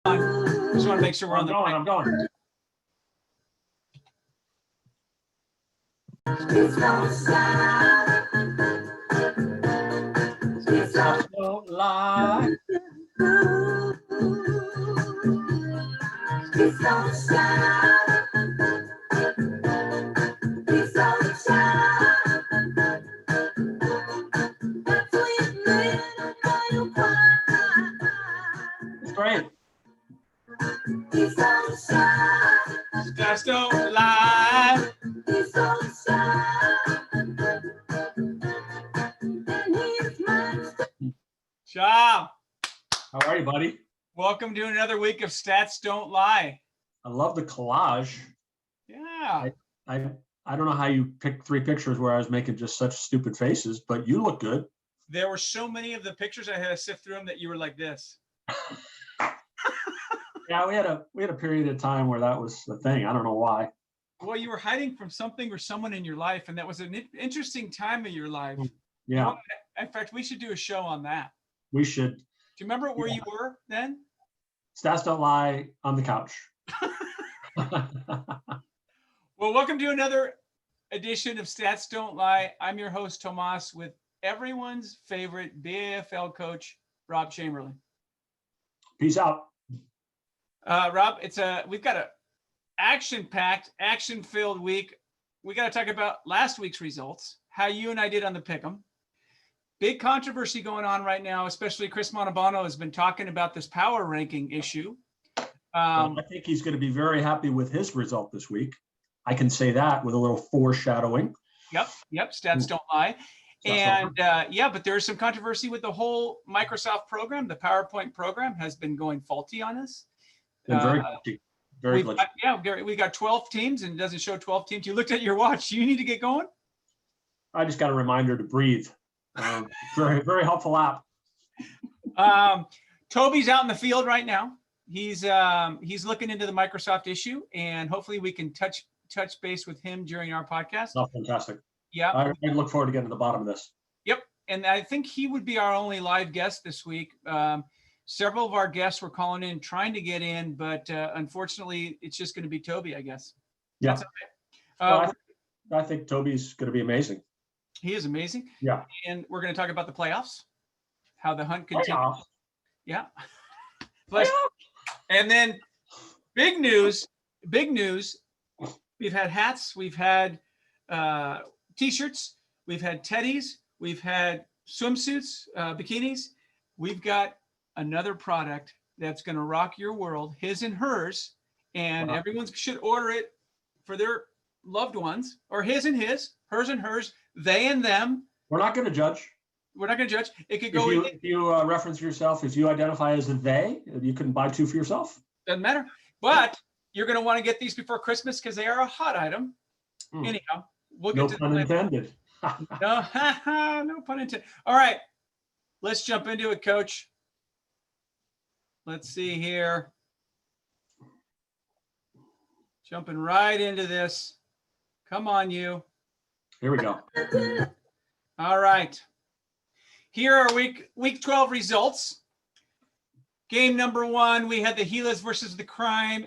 Just want to make sure we're on the I'm going. Don't lie. It's great. Just don't lie. Job. How are you, buddy? Welcome to another week of Stats Don't Lie. I love the collage. Yeah. I don't know how you picked 3 pictures where I was making just such stupid faces, but you look good. There were so many of the pictures I had to sift through them that you were like this. Yeah, we had a period of time where that was the thing. I don't know why. Well, you were hiding from something or someone in your life, and that was an interesting time of your life. Yeah. In fact, we should do a show on that. We should. Do you remember where you were then? Stats Don't Lie on the couch. Well, welcome to another edition of Stats Don't Lie. I'm your host, Tomas, with everyone's favorite BAFL coach, Rob Chamberlain. Peace out. Rob, we've got a action-packed, action-filled week. We got to talk about last week's results, how you and I did on the pick'em. Big controversy going on right now, especially Chris Montalbano has been talking about this power ranking issue. I think he's going to be very happy with his result this week. I can say that with a little foreshadowing. Yep. Stats don't lie. And but there's some controversy with the whole Microsoft program. The PowerPoint program has been going faulty on us. Very glitchy. Very glitchy. Gary, we got 12 teams and it doesn't show 12 teams. You looked at your watch. You need to get going. I just got a reminder to breathe. Very, very helpful app. Toby's out in the field right now. He's looking into the Microsoft issue, and hopefully we can touch base with him during our podcast. Oh, fantastic. Yeah. I look forward to getting to the bottom of this. Yep. And I think he would be our only live guest this week. Several of our guests were calling in, trying to get in, but unfortunately, it's just going to be Toby, I guess. Yeah. That's okay. I think Toby's going to be amazing. He is amazing. Yeah. And we're going to talk about the playoffs, how the hunt continues. Yeah. And then big news. We've had hats, we've had t-shirts, we've had teddies, we've had swimsuits, bikinis. We've got another product that's going to rock your world, his and hers, and everyone should order it for their loved ones, or his and his, hers and hers, they and them. We're not going to judge. We're not going to judge. It could go. If you reference yourself as you identify as a they, you can buy 2 for yourself. Doesn't matter. But you're going to want to get these before Christmas because they are a hot item. Anyhow, we'll get no pun intended. No pun intended. All right, let's jump into it, Coach. Let's see here. Jumping right into this. Come on, you. Here we go. All right. Here are week 12 results. Game number 1, we had the Gilas versus the Crime.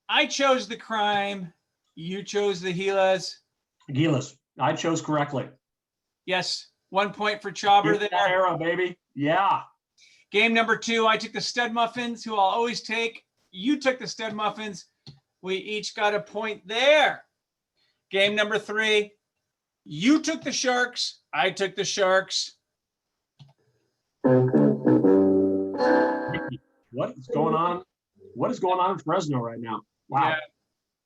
I chose the Crime. You chose the Gilas. Gilas. I chose correctly. Yes. 1 point for Chauber there. Arrow, baby. Yeah. Game number 2, I took the Stud Muffins, who I'll always take. You took the Stud Muffins. We each got a point there. Game number 3, you took the Sharks. I took the Sharks. What is going on? What is going on in Fresno right now? Wow. Yeah.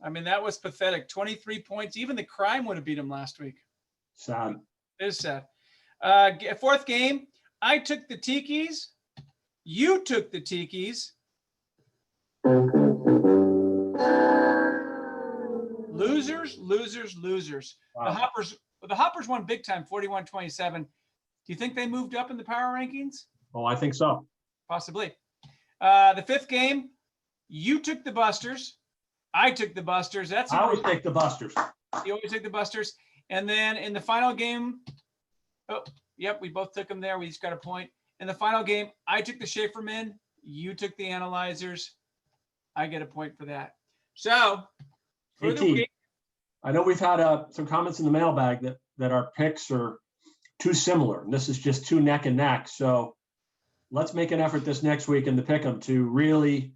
I mean, that was pathetic. 23 points. Even the Crime would have beat them last week. Sad. It is sad. 4th game, I took the Tikis. You took the Tikis. Losers. Wow. The Hoppers won big time, 41-27. Do you think they moved up in the power rankings? Oh, I think so. Possibly. The 5th game, you took the Busters. I took the Busters. I always take the Busters. You always take the Busters. And then in the final game, we both took them there. We each got a point. In the final game, I took the Schaefer men. You took the analyzers. I get a point for that. So, for the AT, week, I know we've had some comments in the mailbag that our picks are too similar, and this is just too neck and neck. So let's make an effort this next week in the pick'em to really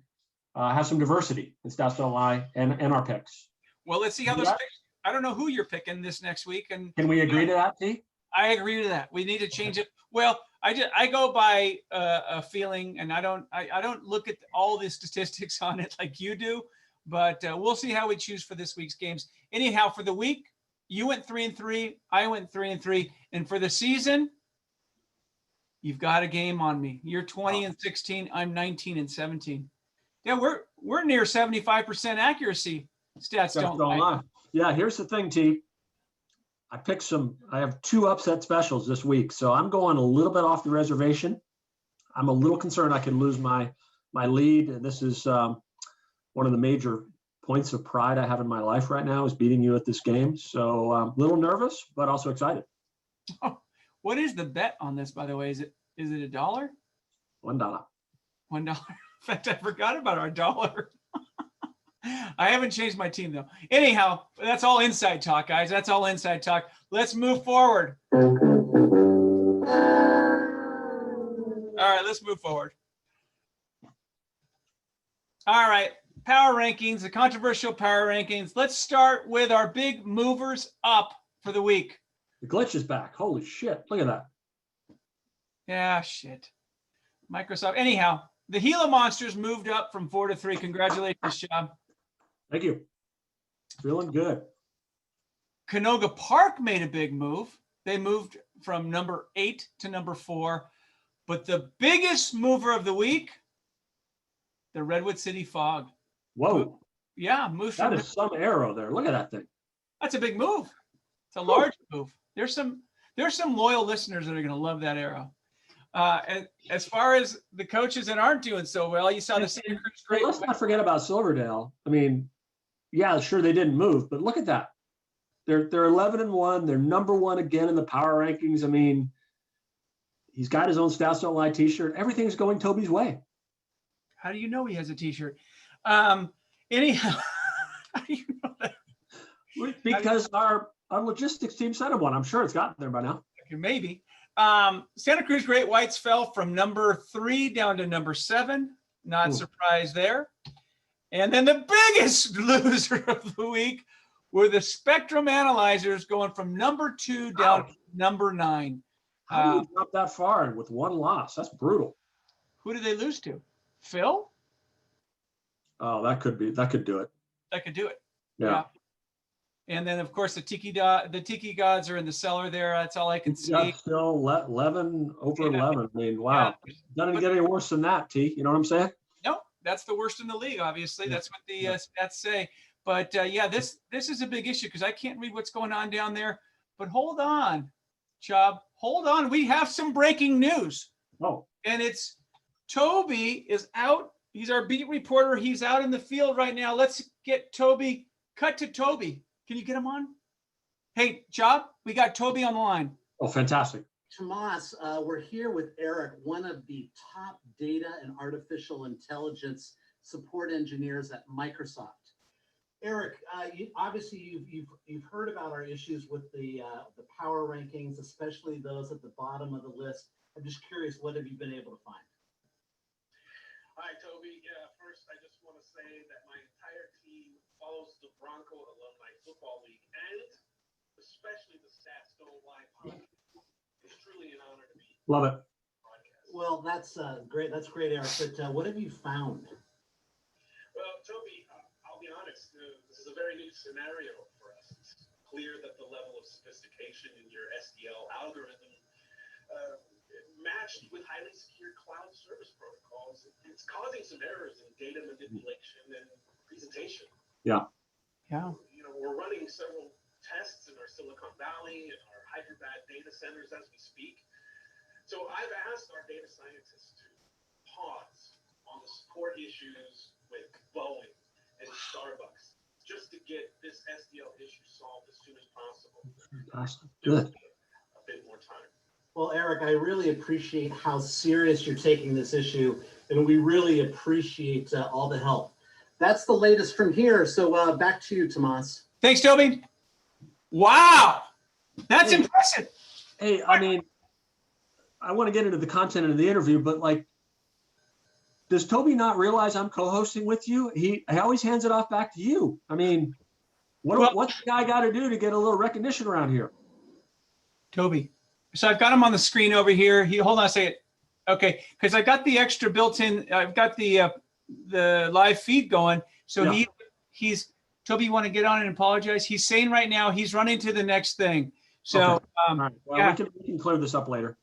have some diversity in Stats Don't Lie and our picks. well, let's see how those picks. I don't know who you're picking this next week, and can we agree to that, T? I agree to that. We need to change it. Well, I go by a feeling, and I don't look at all the statistics on it like you do, but we'll see how we choose for this week's games. Anyhow, for the week, you went 3-3, I went 3-3, and for the season, you've got a game on me. You're 20-16, I'm 19-17. Yeah, we're near 75% accuracy. Stats don't lie. Yeah, here's the thing, T. I have 2 upset specials this week, so I'm going a little bit off the reservation. I'm a little concerned I could lose my lead, and this is one of the major points of pride I have in my life right now is beating you at this game. So I'm a little nervous, but also excited. Oh, what is the bet on this, by the way? Is it $1? $1. $1. In fact, I forgot about our dollar. I haven't changed my team though. Anyhow, that's all inside talk, guys. That's all inside talk. Let's move forward. All right, let's move forward. All right, power rankings, the controversial power rankings. Let's start with our big movers up for the week. The glitch is back. Holy shit. Look at that. Yeah, shit. Microsoft. Anyhow, the Gila Monsters moved up from 4 to 3. Congratulations, Sean. Thank you. Feeling good. Canoga Park made a big move. They moved from number 8 to number 4. But the biggest mover of the week, the Redwood City Fog. Whoa. Yeah, moved. That is some arrow there. Look at that thing. That's a big move. It's a large move. There's some loyal listeners that are going to love that arrow. As far as the coaches that aren't doing so well, you saw the Santa Cruz Great. Let's not forget about Silverdale. I mean, yeah, sure they didn't move, but look at that. They're 11-1. They're number 1 again in the power rankings. I mean, he's got his own Stats Don't Lie t-shirt. Everything's going Toby's way. How do you know he has a t-shirt? Anyhow, how do you know that? Because our logistics team sent him one. I'm sure it's gotten there by now. Maybe. Santa Cruz Great Whites fell from number 3 down to number 7. Not surprised there. And then the biggest loser of the week were the Spectrum Analyzers, going from number 2 down to number 9. How do you drop that far with 1 loss? That's brutal. Who did they lose to? Phil? Oh, that could do it. That could do it. Yeah. And then, of course, the Tiki Gods are in the cellar there. That's all I can see. Yeah, still 11 over 11. I mean, wow. Yeah. Doesn't get any worse than that, T. You know what I'm saying? No, that's the worst in the league, obviously. That's what the stats say. But, yeah, this is a big issue because I can't read what's going on down there. But hold on, Chubb. Hold on. We have some breaking news. Oh. And it's Toby is out. He's our beat reporter. He's out in the field right now. Let's get Toby. Cut to Toby. Can you get him on? Hey, Chubb, we got Toby on the line. Oh, fantastic. Tomas, we're here with Eric, one of the top data and artificial intelligence support engineers at Microsoft. Eric, obviously you've heard about our issues with the power rankings, especially those at the bottom of the list. I'm just curious, what have you been able to find? Hi, Toby. Yeah, first, I just want to say that my entire team follows the Bronco Alumni Football League and especially the Stats Don't Lie podcast. It's truly an honor to be Love it. Well, that's great. That's great, Eric. But what have you found? Well, Toby, I'll be honest. This is a very new scenario for us. It's clear that the level of sophistication in your SDL algorithm matched with highly secure cloud service protocols, it's causing some errors in data manipulation and presentation. Yeah. You know, we're running several tests in our Silicon Valley and our Hyderabad data centers as we speak. So I've asked our data scientists to pause on the support issues with Boeing and Starbucks just to get this SDL issue solved as soon as possible. Fantastic. Good. A bit more time. Well, Eric, I really appreciate how serious you're taking this issue, and we really appreciate all the help. That's the latest from here. So back to you, Tomas. Thanks, Toby. Wow. That's Hey. impressive. Hey, I mean, I want to get into the content of the interview, but like, does Toby not realize I'm co-hosting with you? He always hands it off back to you. I mean, what's the guy got to do to get a little recognition around here? Toby. So I've got him on the screen over here. Hold on a second. Okay, because I got the extra built-in. I've got the live feed going. So Yeah. he's Toby. You want to get on and apologize? He's saying right now he's running to the next thing. So Okay. All right. Well, yeah. we can clear this up later.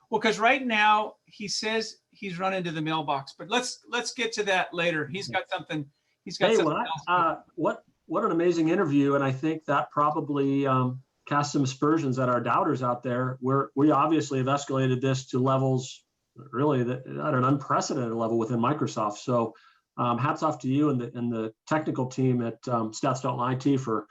Well, because right now he says he's running to the mailbox, but let's get to that later. He's got something. He's got something else. What an amazing interview, and I think that probably cast some aspersions at our doubters out there. We obviously have escalated this to levels really at an unprecedented level within Microsoft. So hats off to you and the technical team at Stats Don't Lie Dec for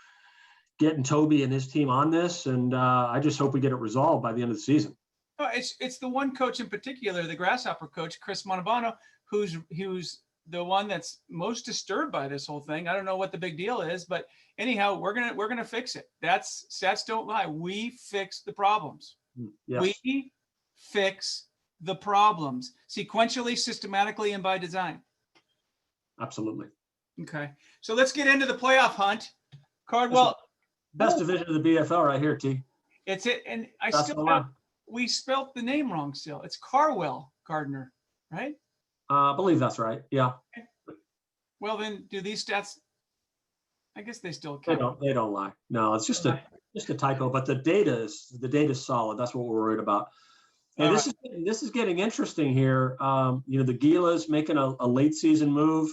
getting Toby and his team on this, and I just hope we get it resolved by the end of the season. Oh, it's the one coach in particular, the Grasshopper coach, Chris Montalbano, who's the one that's most disturbed by this whole thing. I don't know what the big deal is, but anyhow, we're gonna fix it. That's Stats Don't Lie. We fix the problems. Yes. We fix the problems sequentially, systematically, and by design. Absolutely. Okay, so let's get into the playoff hunt. Cardwell, best division of the BFL right here, T. It's it, and we spelt the name wrong still. It's Carwell Gardner, right? I believe that's right. Yeah. Well, then, do these stats? I guess they still count. They don't lie. No, it's just a typo. But the data is solid. That's what we're worried about. And this is getting interesting here. The Gila's making a late season move,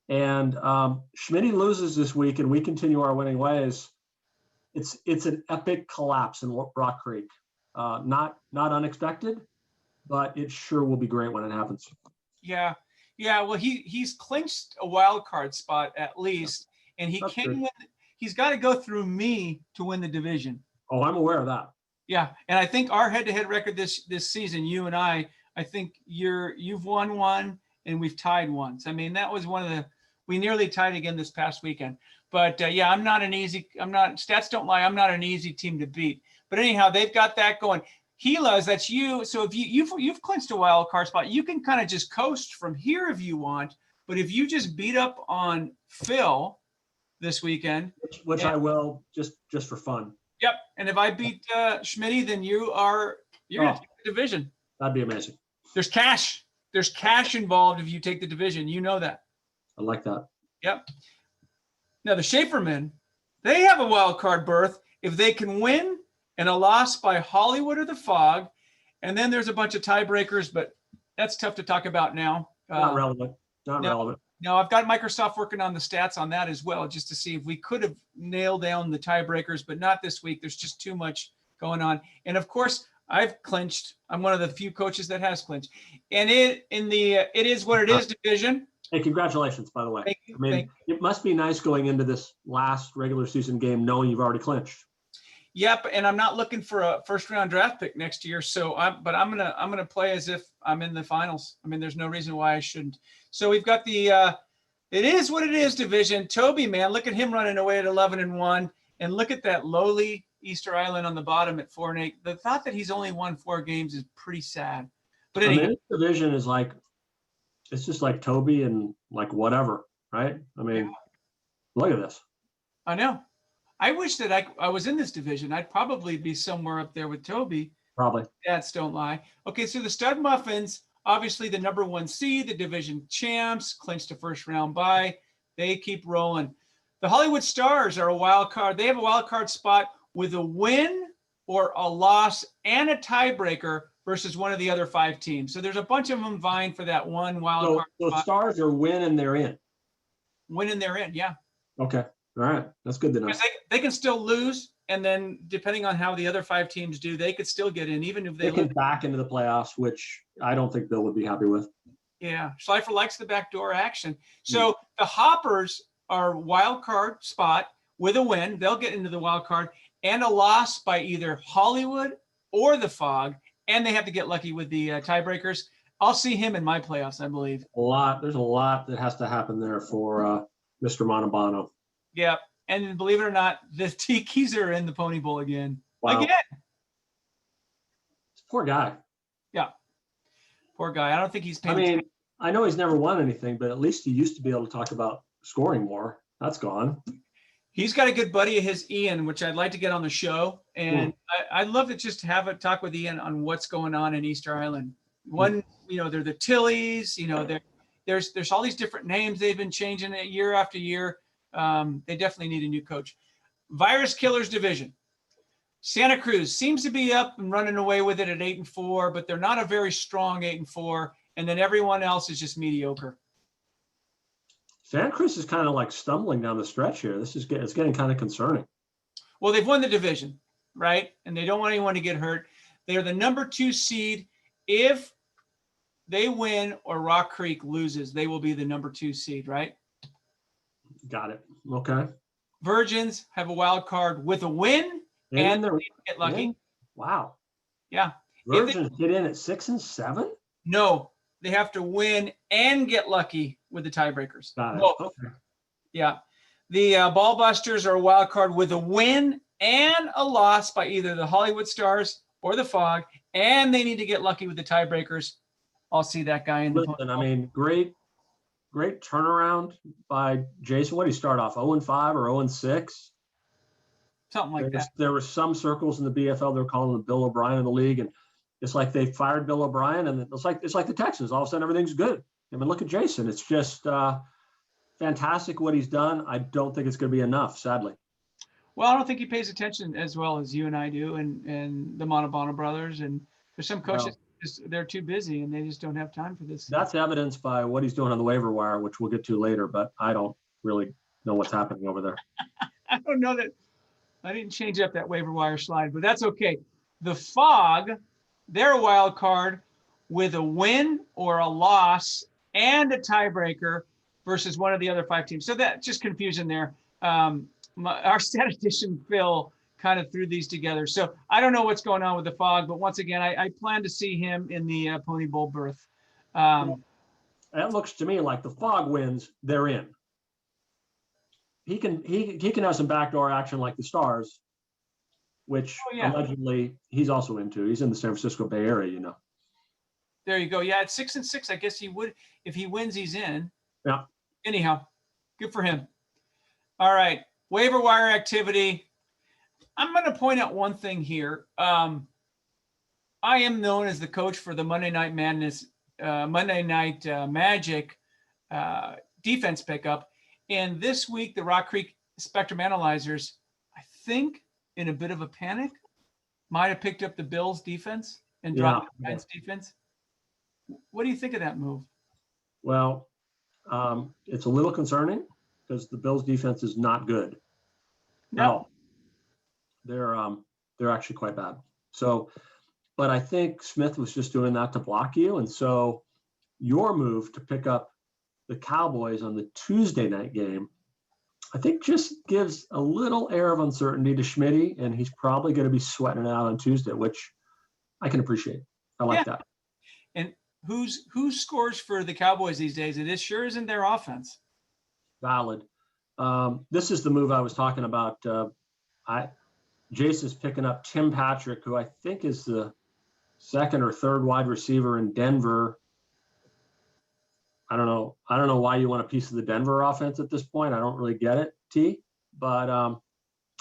and Schmitty loses this week, and we continue our winning ways. It's an epic collapse in Rock Creek. Not unexpected, but it sure will be great when it happens. Yeah. Well, he's clinched a wild card spot at least, and he can win. He's got to go through me to win the division. Oh, I'm aware of that. Yeah, and I think our head-to-head record this season, you and I think you've won one and we've tied once. I mean, that was we nearly tied again this past weekend. But Stats Don't Lie. I'm not an easy team to beat. But anyhow, they've got that going. Gila's, that's you. So if you've clinched a wild card spot, you can kind of just coast from here if you want. But if you just beat up on Phil this weekend, which I will just for fun. Yep. And if I beat Schmitty, then you're going to take the division. That'd be amazing. There's cash. There's cash involved if you take the division. You know that. I like that. Yep. Now the Schaefermen, they have a wild card berth if they can win and a loss by Hollywood or the Fog. And then there's a bunch of tiebreakers, but that's tough to talk about now. Not relevant. No, I've got Microsoft working on the stats on that as well, just to see if we could have nailed down the tiebreakers, but not this week. There's just too much going on. And of course, I've clinched. I'm one of the few coaches that has clinched. And it is what it is division. Hey, congratulations, by the way. It must be nice going into this last regular season game knowing you've already clinched. Yep, and I'm not looking for a first round draft pick next year. So I'm gonna play as if I'm in the finals. I mean, there's no reason why I shouldn't. So we've got the it is what it is division. Toby, man, look at him running away at 11-1, and look at that lowly Easter Island on the bottom at 4-8. The thought that he's only won 4 games is pretty sad. But anyway, this division is like, it's just like Toby and like whatever, right? I mean, Look at this. I know. I wish that I was in this division. I'd probably be somewhere up there with Toby. Probably. Stats don't lie. Okay, so the Stud Muffins, obviously the number 1 seed, the division champs, clinched a first round bye. They keep rolling. The Hollywood Stars are a wild card. They have a wild card spot with a win or a loss and a tiebreaker versus one of the other 5 teams. So there's a bunch of them vying for that one wild card spot. So Stars are win and they're in. Win and they're in, yeah. Okay. All right. That's good to know. Because they can still lose, and then depending on how the other 5 teams do, they could still get in, even if they get back into the playoffs, which I don't think Bill would be happy with. Yeah. Schleifer likes the backdoor action. So the Hoppers are wild card spot with a win. They'll get into the wild card and a loss by either Hollywood or the Fog, and they have to get lucky with the tiebreakers. I'll see him in my playoffs, I believe. There's a lot that has to happen there for Mr. Montalbano. Yeah, and believe it or not, the Tikis are in the Pony Bowl again. Wow. Again. Poor guy. Yeah, poor guy. I don't think he's paying. I mean, I know he's never won anything, but at least he used to be able to talk about scoring more. That's gone. He's got a good buddy of his, Ian, which I'd like to get on the show. And I'd love to just have a talk with Ian on what's going on in Easter Island. One, they're the Tillies, there's all these different names they've been changing it year after year. They definitely need a new coach. Virus Killers division. Santa Cruz seems to be up and running away with it at 8-4, but they're not a very strong 8-4. And then everyone else is just mediocre. Santa Cruz is kind of like stumbling down the stretch here. It's getting kind of concerning. Well, they've won the division, right? And they don't want anyone to get hurt. They're the number 2 seed. If they win or Rock Creek loses, they will be the number 2 seed, right? Got it. Okay. Virgins have a wild card with a win and they get lucky. Yeah. Wow. Yeah. Virgins get in at 6 and 7? No, they have to win and get lucky with the tiebreakers. Got it. Both. Okay. Yeah. The Ballbusters are a wild card with a win and a loss by either the Hollywood Stars or the Fog, and they need to get lucky with the tiebreakers. I'll see that guy in the. Listen, I mean, great turnaround by Jason. What did he start off? 0-5 or 0-6? Something like that. There were some circles in the BFL they were calling the Bill O'Brien of the league, and it's like they fired Bill O'Brien, and it's like the Texans. All of a sudden, everything's good. I mean, look at Jason. It's just fantastic what he's done. I don't think it's going to be enough, sadly. Well, I don't think he pays attention as well as you and I do, and the Montalbano brothers. And there's some coaches, they're too busy and they just don't have time for this. That's evidenced by what he's doing on the waiver wire, which we'll get to later. But I don't really know what's happening over there. I don't know that. I didn't change up that waiver wire slide, but that's okay. The Fog, they're a wild card with a win or a loss and a tiebreaker versus one of the other 5 teams. So that's just confusion there. Our statistician, Phil, kind of threw these together. So I don't know what's going on with the Fog, but once again, I plan to see him in the Pony Bowl berth. That looks to me like the Fog wins, they're in. He can have some backdoor action like the Stars, which allegedly he's also into. He's in the San Francisco Bay Area, There you go. Yeah, at 6-6, I guess he would. If he wins, he's in. Yeah. Anyhow, good for him. All right. Waiver wire activity. I'm going to point out one thing here. I am known as the coach for the Monday Night Madness, Monday Night Magic defense pickup. And this week, the Rock Creek Spectrum Analyzers, I think in a bit of a panic, might have picked up the Bills defense and dropped the Giants defense. What do you think of that move? Well, it's a little concerning because the Bills defense is not good. No. They're actually quite bad. So, but I think Smith was just doing that to block you. And so your move to pick up the Cowboys on the Tuesday night game, I think just gives a little air of uncertainty to Schmitty, and he's probably going to be sweating it out on Tuesday, which I can appreciate. I like that. And who scores for the Cowboys these days? It sure isn't their offense. Valid. This is the move I was talking about. Jason's picking up Tim Patrick, who I think is the second or third wide receiver in Denver. I don't know why you want a piece of the Denver offense at this point. I don't really get it, T. But I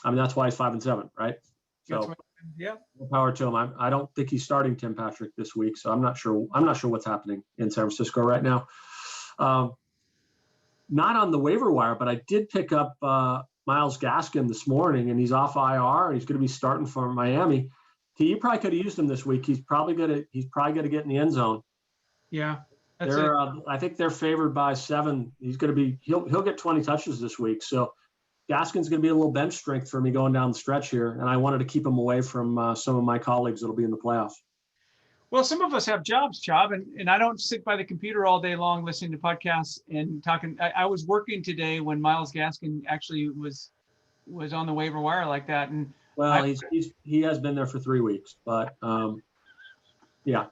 mean, that's why he's 5-7, right? So yeah, more power to him. I don't think he's starting Tim Patrick this week, so I'm not sure what's happening in San Francisco right now. Not on the waiver wire, but I did pick up Myles Gaskin this morning, and he's off IR, and he's going to be starting for Miami. T, you probably could have used him this week. He's probably going to get in the end zone. Yeah. I think they're favored by 7. He'll get 20 touches this week. So Gaskin's going to be a little bench strength for me going down the stretch here. And I wanted to keep him away from some of my colleagues that'll be in the playoffs. Well, some of us have jobs, Chubb, and I don't sit by the computer all day long listening to podcasts and talking. I was working today when Myles Gaskin actually was on the waiver wire like that. And well, he has been there for 3 weeks, but Yeah.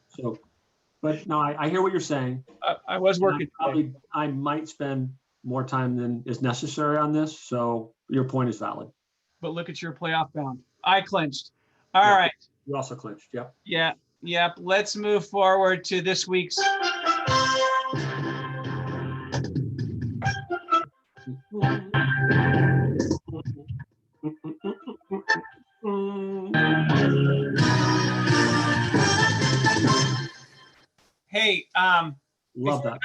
So, but no, I hear what you're saying. I was And working today. I might spend more time than is necessary on this. So your point is valid. But look at your playoff bound. I clinched. All Yeah. right. You also clinched. Yep. Yeah. Yep. Let's move forward to this week's. Hey, Love that.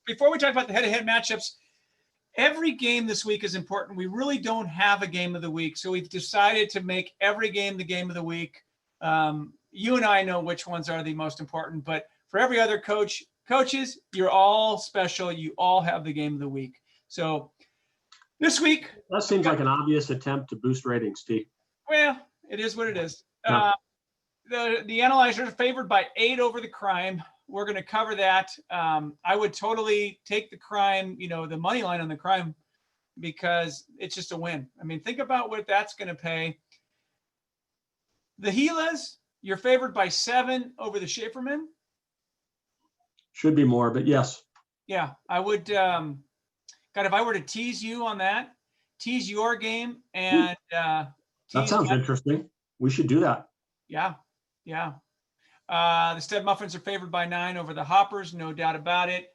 before we talk about the head-to-head matchups, every game this week is important. We really don't have a game of the week, so we've decided to make every game the game of the week. You and I know which ones are the most important, but for every other coaches, you're all special. You all have the game of the week. So this week, That seems like an obvious attempt to boost ratings, Steve. well, it is what it is. Yeah. The analyzers are favored by 8 over the crime. We're going to cover that. I would totally take the crime, the money line on the crime, because it's just a win. I mean, think about what that's going to pay. The Gilas, you're favored by 7 over the Schaeferman. Should be more, but yes. Yeah, I would. God, if I were to tease you on that, tease your game, and That sounds interesting. We should do that. Yeah. The Stud Muffins are favored by 9 over the Hoppers, no doubt about it.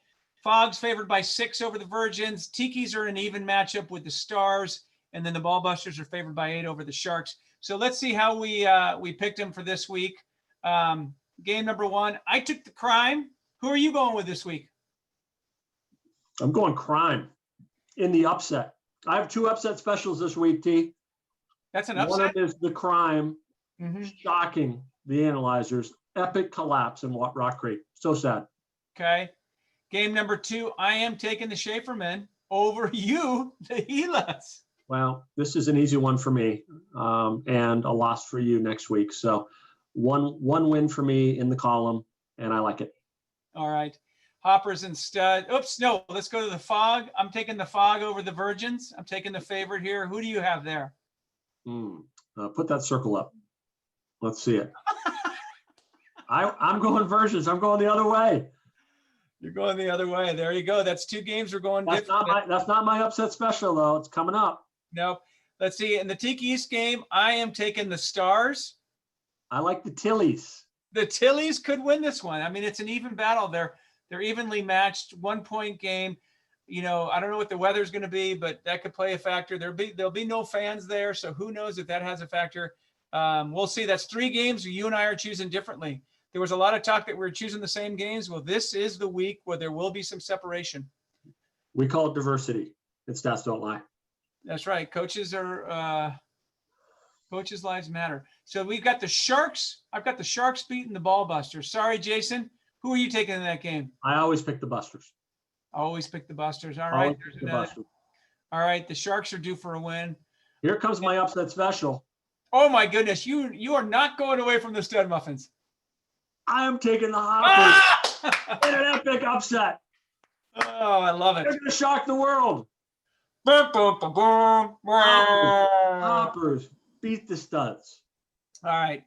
Fog's favored by 6 over the Virgins. Tikis are an even matchup with the Stars, and then the Ballbusters are favored by 8 over the Sharks. So let's see how we picked them for this week. Game number 1, I took the crime. Who are you going with this week? I'm going crime in the upset. I have 2 upset specials this week, T. That's an One upset. of them is the crime, Mhm. shocking the analyzers, epic collapse in Rock Creek. So sad. Okay. Game number 2, I am taking the Schaefermen over you, the Gilas. Well, this is an easy one for me, and a loss for you next week. So one win for me in the column, and I like it. All right. Hoppers and Stud. Oops, no. Let's go to the Fog. I'm taking the Fog over the Virgins. I'm taking the favorite here. Who do you have there? Put that circle up. Let's see it. I'm going Virgins. I'm going the other way. You're going the other way. There you go. That's 2 games we're going That's different. not my upset special, though. It's coming up. No. Let's see. In the Tiki East game, I am taking the Stars. I like the Tillies. The Tillies could win this one. I mean, it's an even battle. They're evenly matched, 1-point game. I don't know what the weather's going to be, but that could play a factor. There'll be no fans there, so who knows if that has a factor. We'll see. That's 3 games you and I are choosing differently. There was a lot of talk that we're choosing the same games. Well, this is the week where there will be some separation. We call it diversity. And stats don't lie. That's right. Coaches lives matter. So we've got the Sharks. I've got the Sharks beating the Ballbusters. Sorry, Jason. Who are you taking in that game? I always pick the Busters. I always pick the Busters. All right. The Busters. All right. The Sharks are due for a win. Here comes my upset special. Oh my goodness. You are not going away from the Stud Muffins. I am taking the Hoppers in an epic upset. Oh, I love it. They're going to shock the world. Boom, boom, boom, boom. Hoppers beat the Studs. All right.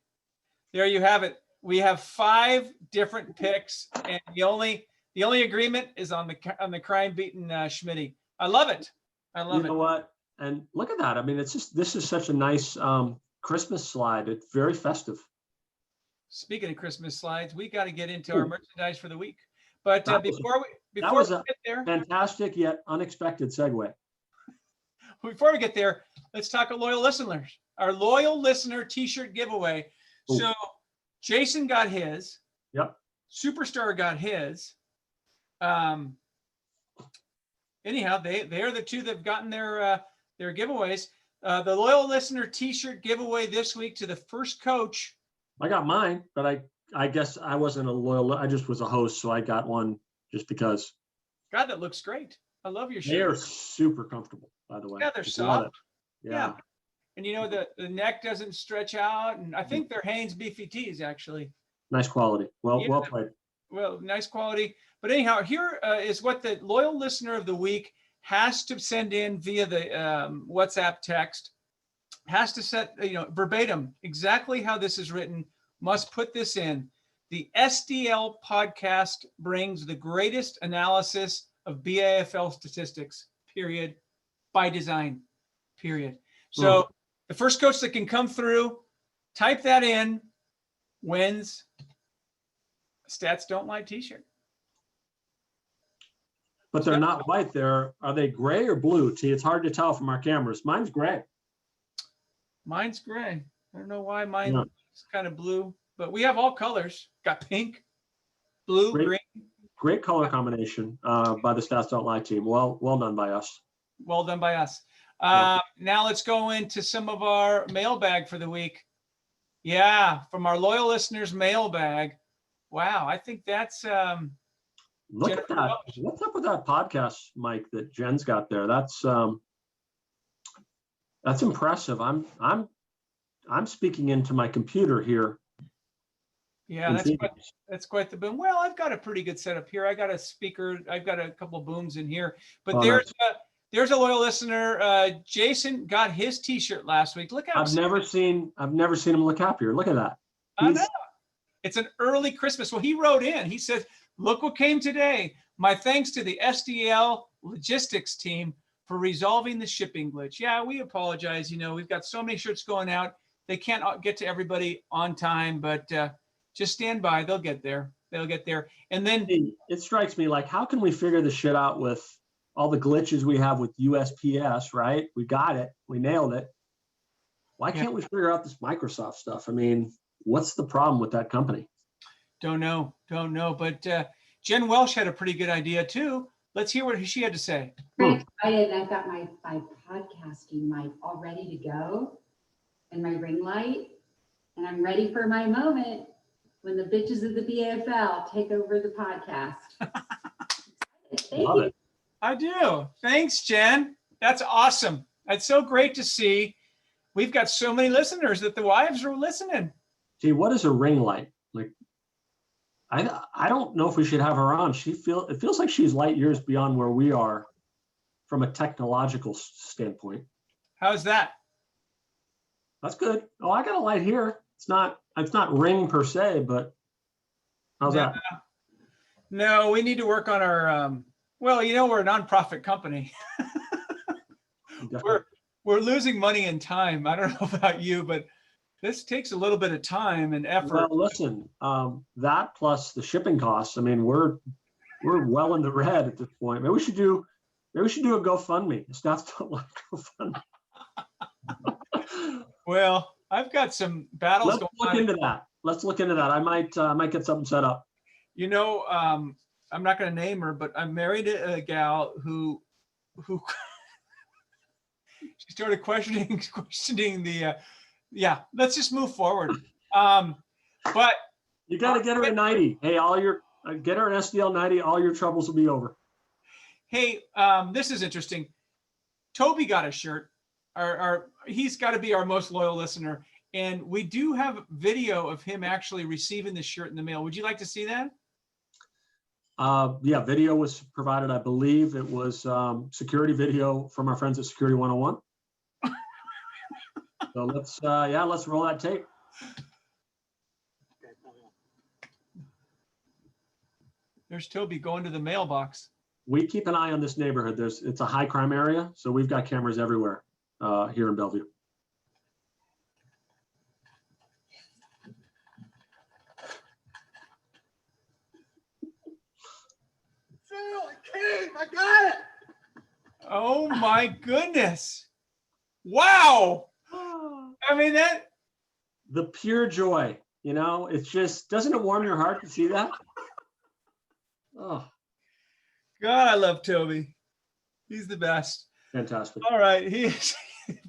There you have it. We have 5 different picks, and the only agreement is on the crime beaten Schmitty. I love it. You know what? And look at that. I mean, this is such a nice Christmas slide. It's very festive. Speaking of Christmas slides, we got to get into our merchandise for the week. But before we That was a fantastic yet unexpected segue. Before we get there, let's talk to loyal listeners. Our loyal listener T-shirt giveaway. Ooh. So Jason got his. Yep. Superstar got his. Anyhow, they are the 2 that've gotten their giveaways. The loyal listener T-shirt giveaway this week to the first coach. I got mine, but I guess I wasn't a loyal. I just was a host, so I got one just because. God, that looks great. I love your shirt. They are super comfortable, by the way. Yeah, they're soft. Yeah. And the neck doesn't stretch out, and I think they're Hanes beefy tees actually. Nice quality. Well played. Well, nice quality. But anyhow, here is what the loyal listener of the week has to send in via the WhatsApp text. Has to set verbatim exactly how this is written must put this in. The SDL podcast brings the greatest analysis of BAFL statistics, period, by design, period. So the first coach that can come through, type that in, wins Stats Don't Lie t-shirt. But they're not white. Are they gray or blue? T, it's hard to tell from our cameras. Mine's gray. Mine's gray. I don't know why mine is kind of blue, but we have all colors. Got pink, blue, green. Great color combination by the Stats Don't Lie team. Well done by us. Well done by us. Now let's go into some of our mailbag for the week. Yeah, from our loyal listeners' mailbag. Wow, I think that's look at that. What's up with that podcast mic that Jen's got there? That's impressive. I'm speaking into my computer here. Yeah, that's quite the boom. Well, I've got a pretty good setup here. I got a speaker. I've got a couple of booms in here. But there's a loyal listener. Jason got his T-shirt last week. Look how I've never seen him look happier. Look at that. I know. It's an early Christmas. Well, he wrote in. He said, "Look what came today. My thanks to the SDL logistics team for resolving the shipping glitch." Yeah, we apologize. We've got so many shirts going out. They can't get to everybody on time, but just stand by. They'll get there. And then it strikes me like, how can we figure this shit out with all the glitches we have with USPS, right? We got it. We nailed it. Why can't we figure out this Microsoft stuff? I mean, what's the problem with that company? Don't know. But Jen Welsh had a pretty good idea too. Let's hear what she had to say. Pretty excited. I've got my podcasting mic all ready to go and my ring light. And I'm ready for my moment when the bitches of the BAFL take over the podcast. Love it. I do. Thanks, Jen. That's awesome. That's so great to see. We've got so many listeners that the wives are listening. Gee, what is a ring light? Like, I don't know if we should have her on. It feels like she's light years beyond where we are from a technological standpoint. How's that? That's good. Oh, I got a light here. It's not ring per se, but how's that? No, we need to work on our, we're a nonprofit company. We're losing money and time. I don't know about you, but this takes a little bit of time and effort. Well, listen, that plus the shipping costs. I mean, we're well in the red at this point. Maybe we should do a GoFundMe. The Stats Don't Lie GoFundMe. Well, I've got some battles going on. Let's look into that. I might get something set up. I'm not going to name her, but I'm married to a gal who she started questioning the let's just move forward. But you got to get her a 90. Hey, get her an SDL 90. All your troubles will be over. Hey, this is interesting. Toby got a shirt. He's got to be our most loyal listener. And we do have video of him actually receiving the shirt in the mail. Would you like to see that? Video was provided. I believe it was security video from our friends at Security 101. So let's roll that tape. There's Toby going to the mailbox. We keep an eye on this neighborhood. It's a high crime area, so we've got cameras everywhere here in Bellevue. I got it. Oh my goodness. Wow. I mean, the pure joy, it's just, doesn't it warm your heart to see that? Oh, God, I love Toby. He's the best. Fantastic. All right.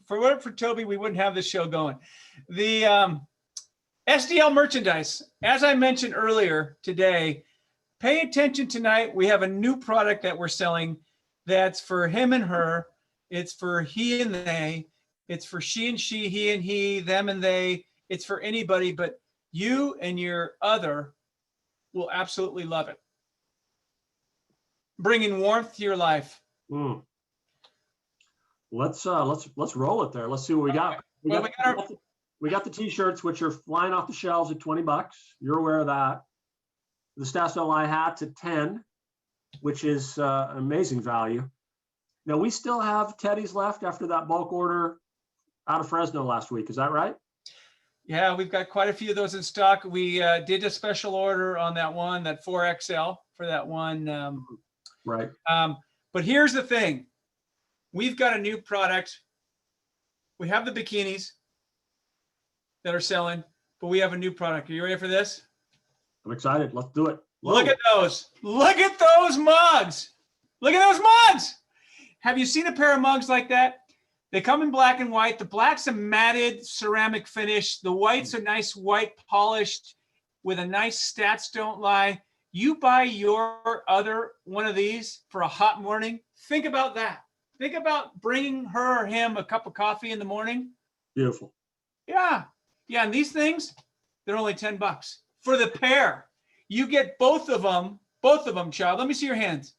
For Toby, we wouldn't have this show going. The SDL merchandise, as I mentioned earlier today, pay attention tonight. We have a new product that we're selling that's for him and her. It's for he and they. It's for she and she, he and he, them and they. It's for anybody, but you and your other will absolutely love it. Bringing warmth to your life. Let's roll it there. Let's see what we got. We got the t-shirts, which are flying off the shelves at $20. You're aware of that. The Stats Don't Lie hats at 10, which is an amazing value. Now, we still have teddies left after that bulk order out of Fresno last week. Is that right? Yeah, we've got quite a few of those in stock. We did a special order on that one, that 4XL for that one. Right. But here's the thing. We've got a new product. We have the bikinis that are selling, but we have a new product. Are you ready for this? I'm excited. Let's do it. Look at those. Look at those mugs. Look at those mugs. Have you seen a pair of mugs like that? They come in black and white. The black's a matted ceramic finish. The white's a nice white polished with a nice Stats Don't Lie. You buy your other one of these for a hot morning. Think about that. Think about bringing her or him a cup of coffee in the morning. Beautiful. Yeah. Yeah. And these things, they're only $10 for the pair. You get both of them, child. Let me see your hands.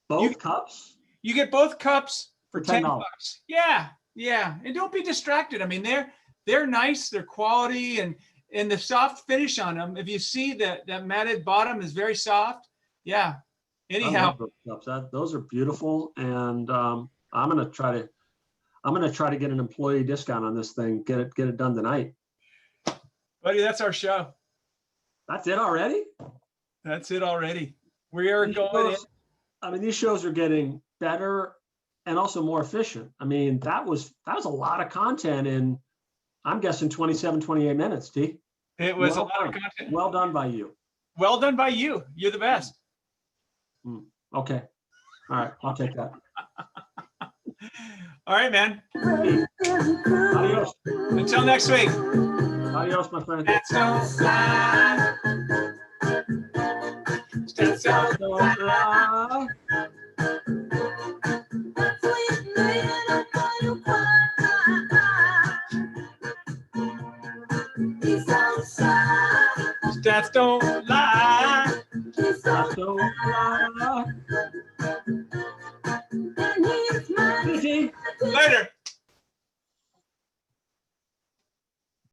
Both cups? You get both cups for $10. Yeah. Yeah. And don't be distracted. I mean, they're nice, they're quality, and the soft finish on them. If you see that matted bottom is very soft. Yeah. Anyhow, those are beautiful. And I'm gonna try to get an employee discount on this thing. Get it done tonight. Buddy, that's our show. That's it already? That's it already. We are going in. I mean, these shows are getting better and also more efficient. I mean, that was a lot of content in, I'm guessing 27, 28 minutes, T. It was a lot of content. Well done by you. Well done by you. You're the best. Okay. All right. I'll take that. All right, man. Adios. Until next week. Adios, my friend. Stats Don't Lie. Stats Don't Lie. Stats don't lie. Stats don't lie. Later.